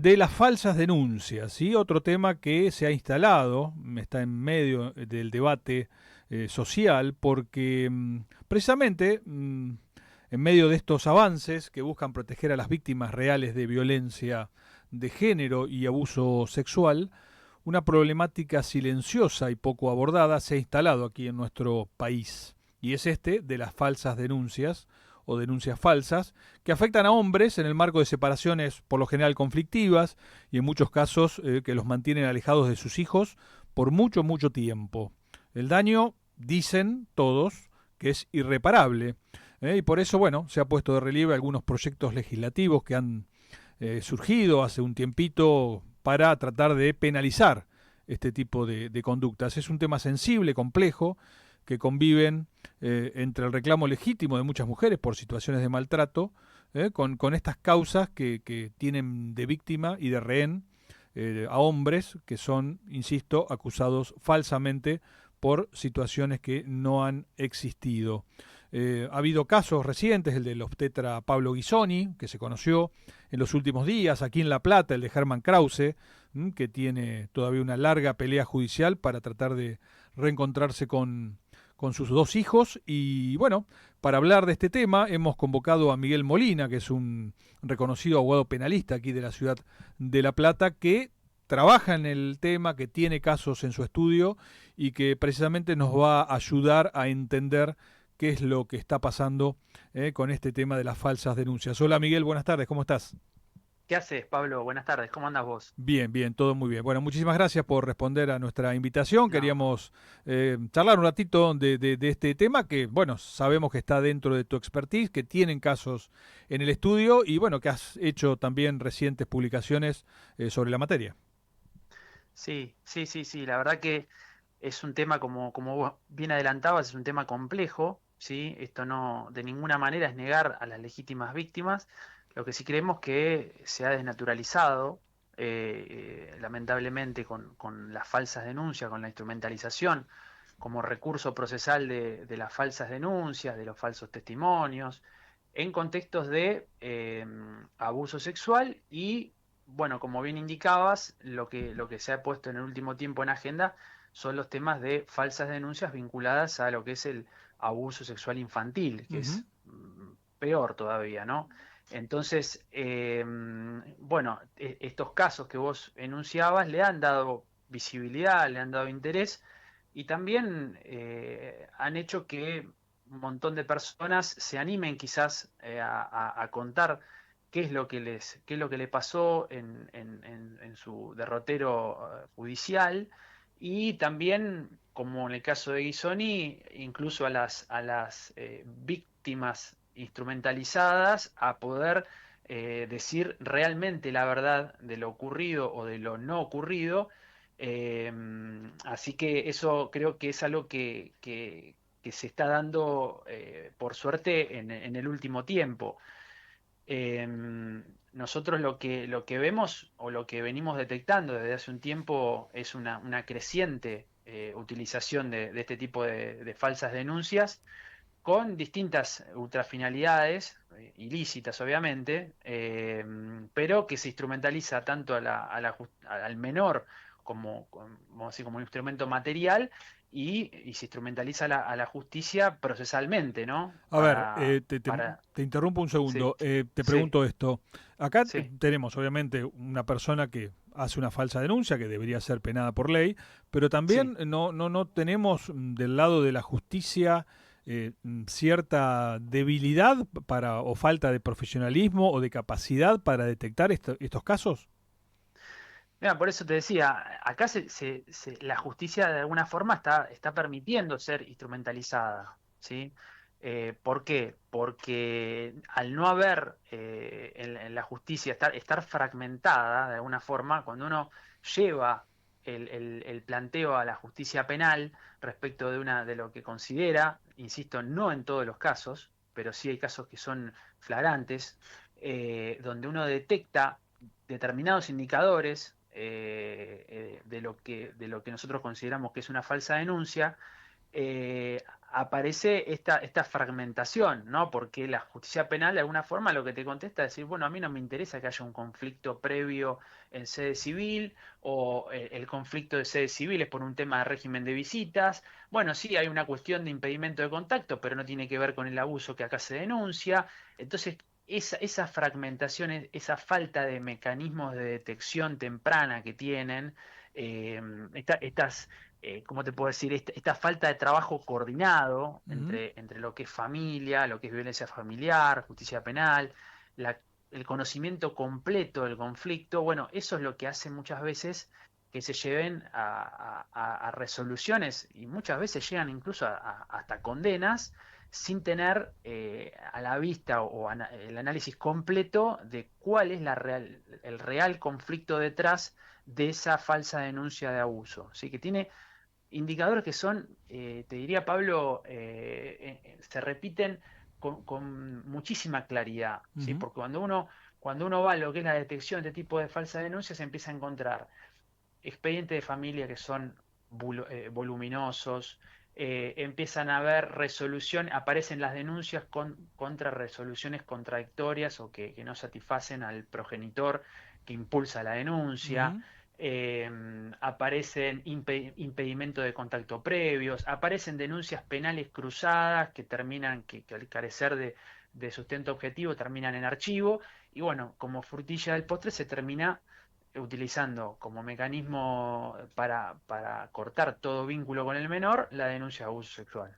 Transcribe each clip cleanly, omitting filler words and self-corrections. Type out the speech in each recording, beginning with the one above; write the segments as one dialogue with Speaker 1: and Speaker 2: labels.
Speaker 1: de las falsas denuncias, ¿sí? Otro tema que se ha instalado, está en medio del debate social, porque precisamente en medio de estos avances que buscan proteger a las víctimas reales de violencia de género y abuso sexual, una problemática silenciosa y poco abordada se ha instalado aquí en nuestro país, y es este de las falsas denuncias o denuncias falsas que afectan a hombres en el marco de separaciones por lo general conflictivas y en muchos casos que los mantienen alejados de sus hijos por mucho, mucho tiempo. El daño, dicen todos, que es irreparable. Y por eso, bueno, se ha puesto de relieve algunos proyectos legislativos que han surgido hace un tiempito para tratar de penalizar este tipo de conductas. Es un tema sensible, complejo, que conviven entre el reclamo legítimo de muchas mujeres por situaciones de maltrato, con estas causas que tienen de víctima y de rehén a hombres que son, insisto, acusados falsamente por situaciones que no han existido. Ha habido casos recientes, el del obstetra Pablo Ghisoni, que se conoció en los últimos días, aquí en La Plata, el de Hermann Krause, que tiene todavía una larga pelea judicial para tratar de reencontrarse con sus dos hijos. Y bueno, para hablar de este tema hemos convocado a Miguel Molina, que es un reconocido abogado penalista aquí de la ciudad de La Plata, que trabaja en el tema, que tiene casos en su estudio y que precisamente nos va a ayudar a entender qué es lo que está pasando con este tema de las falsas denuncias. Hola Miguel, buenas tardes, ¿cómo estás?
Speaker 2: ¿Qué haces, Pablo? Buenas tardes, ¿cómo andas vos?
Speaker 1: Bien, bien, todo muy bien. Bueno, muchísimas gracias por responder a nuestra invitación.
Speaker 2: No,
Speaker 1: Queríamos charlar un ratito de este tema que, bueno, sabemos que está dentro de tu expertise, que tienen casos en el estudio y, bueno, que has hecho también recientes publicaciones sobre la materia.
Speaker 2: sí, sí, sí, sí, la verdad que es un tema, como vos bien adelantabas, es un tema complejo, ¿sí? Esto no, de ninguna manera es negar a las legítimas víctimas, lo que sí creemos que se ha desnaturalizado, lamentablemente, con las falsas denuncias, con la instrumentalización como recurso procesal de las falsas denuncias, de los falsos testimonios, en contextos de abuso sexual y, bueno, como bien indicabas, lo que se ha puesto en el último tiempo en agenda son los temas de falsas denuncias vinculadas a lo que es el abuso sexual infantil, que
Speaker 1: Ujú.
Speaker 2: es peor todavía, ¿no? Entonces, bueno, estos casos que vos enunciabas le han dado visibilidad, le han dado interés y también han hecho que un montón de personas se animen quizás a contar qué es lo que le pasó en su derrotero judicial y también, como en el caso de Ghisoni, incluso a las víctimas instrumentalizadas a poder decir realmente la verdad de lo ocurrido o de lo no ocurrido. eh, Así que eso creo que es algo que se está dando por suerte en el último tiempo. Eh, Nosotros lo que vemos o lo que venimos detectando desde hace un tiempo es una creciente utilización de este tipo de falsas denuncias con distintas ultrafinalidades, ilícitas obviamente, pero que se instrumentaliza tanto al menor como, así, como un instrumento material y se instrumentaliza a la justicia procesalmente, ¿no?
Speaker 1: A ver, te interrumpo un
Speaker 2: Sí,
Speaker 1: segundo. Te
Speaker 2: sí,
Speaker 1: pregunto esto. Acá
Speaker 2: sí,
Speaker 1: tenemos, obviamente, una persona que hace una falsa denuncia que debería ser penada por ley, pero
Speaker 2: sí.
Speaker 1: también no tenemos del lado de la justicia cierta debilidad para o falta de profesionalismo o de capacidad para detectar estos casos.
Speaker 2: Mira, por eso te decía, acá la justicia de alguna forma está permitiendo ser instrumentalizada, ¿sí? ¿Por qué? Porque al no haber en la justicia, estar fragmentada de alguna forma, cuando uno lleva el planteo a la justicia penal respecto de lo que considera, insisto, no en todos los casos, pero sí hay casos que son flagrantes, donde uno detecta determinados indicadores de lo que nosotros consideramos que es una falsa denuncia, aparece esta fragmentación, ¿no? Porque la justicia penal de alguna forma lo que te contesta es decir, bueno, a mí no me interesa que haya un conflicto previo en sede civil o el conflicto de sede civil es por un tema de régimen de visitas. Bueno, sí, hay una cuestión de impedimento de contacto, pero no tiene que ver con el abuso que acá se denuncia. Entonces, esa fragmentación, esa falta de mecanismos de detección temprana que tienen, eh, estas ¿cómo te puedo decir? Esta falta de trabajo coordinado
Speaker 1: Ujú.
Speaker 2: entre lo que es familia, lo que es violencia familiar, justicia penal, la- el conocimiento completo del conflicto, bueno, eso es lo que hace muchas veces que se lleven a resoluciones y muchas veces llegan incluso hasta condenas sin tener a la vista el análisis completo de cuál es el real conflicto detrás de esa falsa denuncia de abuso. ¿Sí? Que tiene indicadores que son, te diría Pablo, se repiten con muchísima claridad, ¿sí?
Speaker 1: Ujú.
Speaker 2: Porque cuando uno va a lo que es la detección de este tipo de falsas denuncias, se empieza a encontrar expedientes de familia que son voluminosos, empiezan a haber resolución, aparecen las denuncias contra resoluciones contradictorias o que no satisfacen al progenitor que impulsa la denuncia,
Speaker 1: Ujú.
Speaker 2: eh, aparecen impedimento de contacto previos, aparecen denuncias penales cruzadas que terminan, que al carecer de sustento objetivo terminan en archivo, y bueno, como frutilla del postre se termina utilizando como mecanismo para cortar todo vínculo con el menor la denuncia de abuso sexual.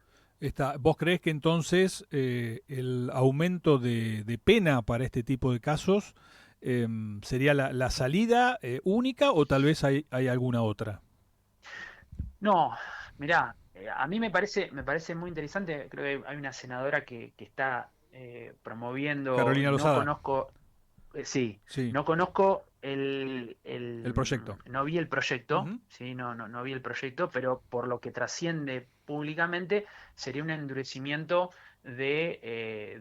Speaker 1: ¿Vos crees que entonces el aumento de pena para este tipo de casos sería la salida única o tal vez hay alguna otra?
Speaker 2: No, mirá, a mí me parece muy interesante, creo que hay una senadora que está promoviendo,
Speaker 1: Carolina
Speaker 2: no
Speaker 1: Lozada,
Speaker 2: conozco. Sí,
Speaker 1: sí,
Speaker 2: no conozco
Speaker 1: el proyecto.
Speaker 2: no vi el proyecto,
Speaker 1: Ujú.
Speaker 2: sí, no vi el proyecto, pero por lo que trasciende públicamente sería un endurecimiento de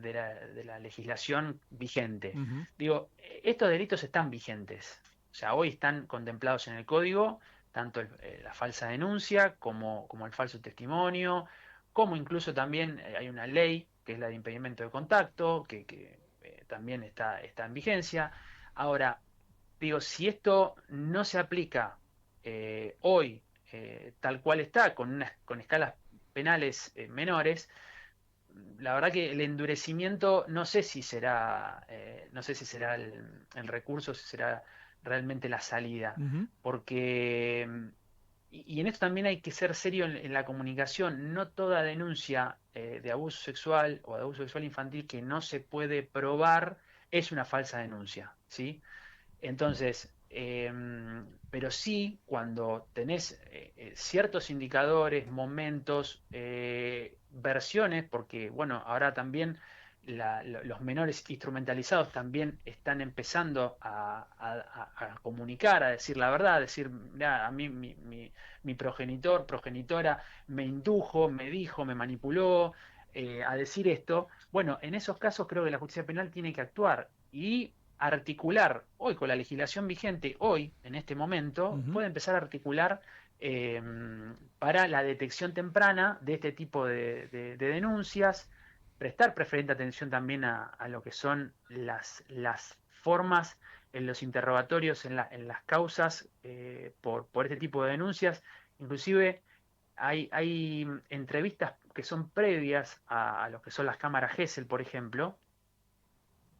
Speaker 2: la legislación vigente.
Speaker 1: Ujú.
Speaker 2: Digo, estos delitos están vigentes, o sea, hoy están contemplados en el código, tanto la falsa denuncia como el falso testimonio, como incluso también hay una ley que es la de impedimento de contacto, que también está en vigencia. Ahora, digo, si esto no se aplica hoy tal cual está, con escalas penales menores, la verdad que el endurecimiento no sé si será el recurso, si será realmente la salida,
Speaker 1: Ujú.
Speaker 2: porque y en esto también hay que ser serio en la comunicación. No toda denuncia de abuso sexual o de abuso sexual infantil que no se puede probar es una falsa denuncia, ¿sí? Entonces, pero sí cuando tenés ciertos indicadores, momentos, versiones, porque bueno, ahora también los menores instrumentalizados también están empezando a comunicar, a decir la verdad, a decir, "Mirá, a mí mi progenitor, progenitora me indujo, me dijo, me manipuló a decir esto". Bueno, en esos casos creo que la justicia penal tiene que actuar y articular hoy con la legislación vigente, hoy, en este momento,
Speaker 1: Ujú.
Speaker 2: puede empezar a articular eh, para la detección temprana de este tipo de denuncias, prestar preferente atención también a lo que son las formas en los interrogatorios, en las causas por este tipo de denuncias. Inclusive hay entrevistas que son previas a lo que son las cámaras Gesell, por ejemplo,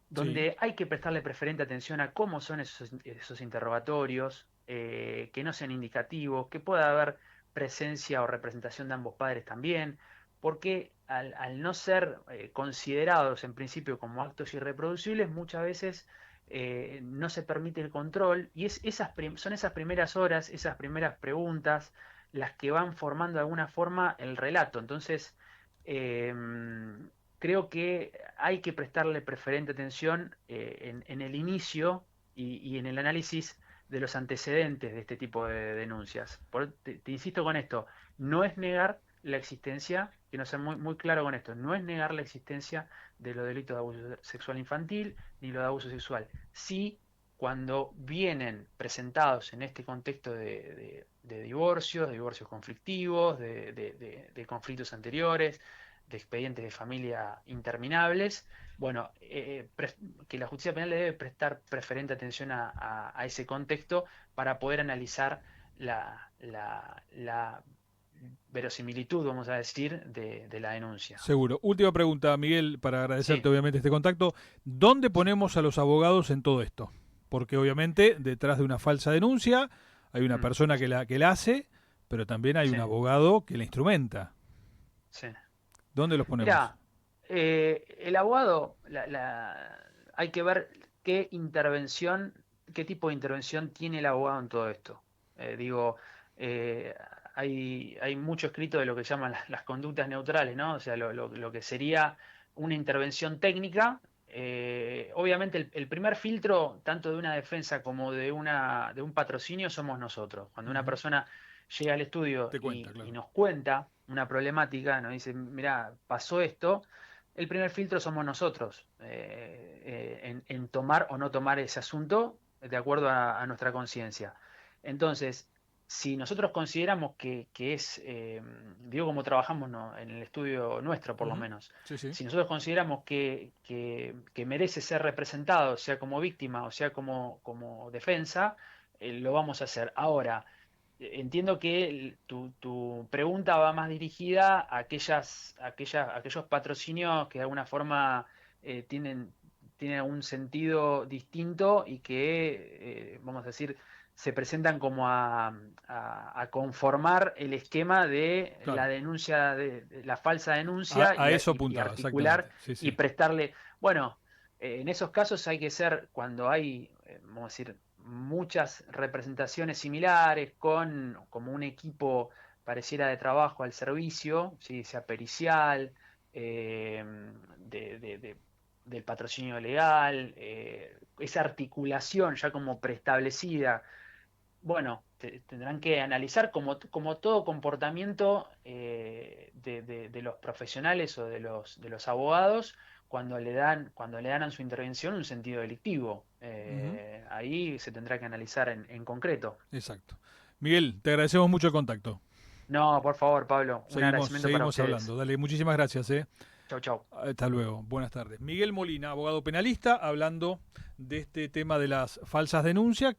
Speaker 1: Sí.
Speaker 2: donde hay que prestarle preferente atención a cómo son esos interrogatorios, que no sean indicativos, que pueda haber presencia o representación de ambos padres también, porque al no ser considerados en principio como actos irreproducibles, muchas veces no se permite el control y son esas primeras horas, esas primeras preguntas, las que van formando de alguna forma el relato. Entonces, eh, creo que hay que prestarle preferente atención en el inicio y en el análisis de los antecedentes de este tipo de denuncias. Te insisto con esto, no es negar la existencia, quiero ser muy, muy claro con esto, no es negar la existencia de los delitos de abuso sexual infantil ni los de abuso sexual. Sí, cuando vienen presentados en este contexto de divorcios conflictivos, de conflictos anteriores, de expedientes de familia interminables, bueno, que la justicia penal le debe prestar preferente atención a ese contexto para poder analizar la verosimilitud, vamos a decir, de la denuncia.
Speaker 1: Seguro. Última pregunta, Miguel, para agradecerte
Speaker 2: Sí.
Speaker 1: obviamente este contacto. ¿Dónde ponemos a los abogados en todo esto? Porque obviamente detrás de una falsa denuncia hay una
Speaker 2: Mm,
Speaker 1: persona que la hace, pero también hay un
Speaker 2: sí,
Speaker 1: abogado que la instrumenta.
Speaker 2: sí.
Speaker 1: ¿Dónde los ponemos?
Speaker 2: Mirá, el abogado, hay que ver qué tipo de intervención tiene el abogado en todo esto. Digo, eh, hay mucho escrito de lo que llaman las conductas neutrales, ¿no? O sea, lo que sería una intervención técnica. Obviamente el primer filtro, tanto de una defensa como de un patrocinio, somos nosotros. Cuando una
Speaker 1: Ujú.
Speaker 2: persona llega al estudio
Speaker 1: Te cuenta,
Speaker 2: y
Speaker 1: claro.
Speaker 2: nos cuenta una problemática, nos dice, mira, pasó esto, el primer filtro somos nosotros, en tomar o no tomar ese asunto de acuerdo a nuestra conciencia. Entonces, si nosotros consideramos que es, digo como trabajamos, ¿no?, en el estudio nuestro por lo
Speaker 1: Ujú.
Speaker 2: menos,
Speaker 1: Sí, sí.
Speaker 2: si nosotros consideramos que merece ser representado, sea como víctima o sea como defensa, lo vamos a hacer. Ahora, entiendo que tu pregunta va más dirigida a aquellos patrocinios que de alguna forma tienen algún sentido distinto y que, vamos a decir, se presentan como a conformar el esquema de la
Speaker 1: Claro.
Speaker 2: denuncia, de la falsa
Speaker 1: A,
Speaker 2: denuncia
Speaker 1: a eso
Speaker 2: y
Speaker 1: apuntaba,
Speaker 2: articular
Speaker 1: exactamente. Sí,
Speaker 2: y
Speaker 1: sí.
Speaker 2: prestarle, bueno, en esos casos hay que ser, cuando hay, vamos a decir, muchas representaciones similares con como un equipo pareciera de trabajo al servicio, ¿sí?, sea pericial, eh, de- de- de- del patrocinio legal, esa articulación ya como preestablecida. Bueno, tendrán que analizar como todo comportamiento de los profesionales o de los abogados cuando le dan a su intervención un sentido delictivo.
Speaker 1: Ujú.
Speaker 2: Ahí se tendrá que analizar en concreto.
Speaker 1: Exacto. Miguel, te agradecemos mucho el contacto.
Speaker 2: No, por favor, Pablo, un
Speaker 1: Seguimos,
Speaker 2: agradecimiento para
Speaker 1: seguimos
Speaker 2: ustedes.
Speaker 1: hablando. Dale, muchísimas gracias, eh.
Speaker 2: Chau, chau.
Speaker 1: Hasta luego. Buenas tardes. Miguel Molina, abogado penalista, hablando de este tema de las falsas denuncias.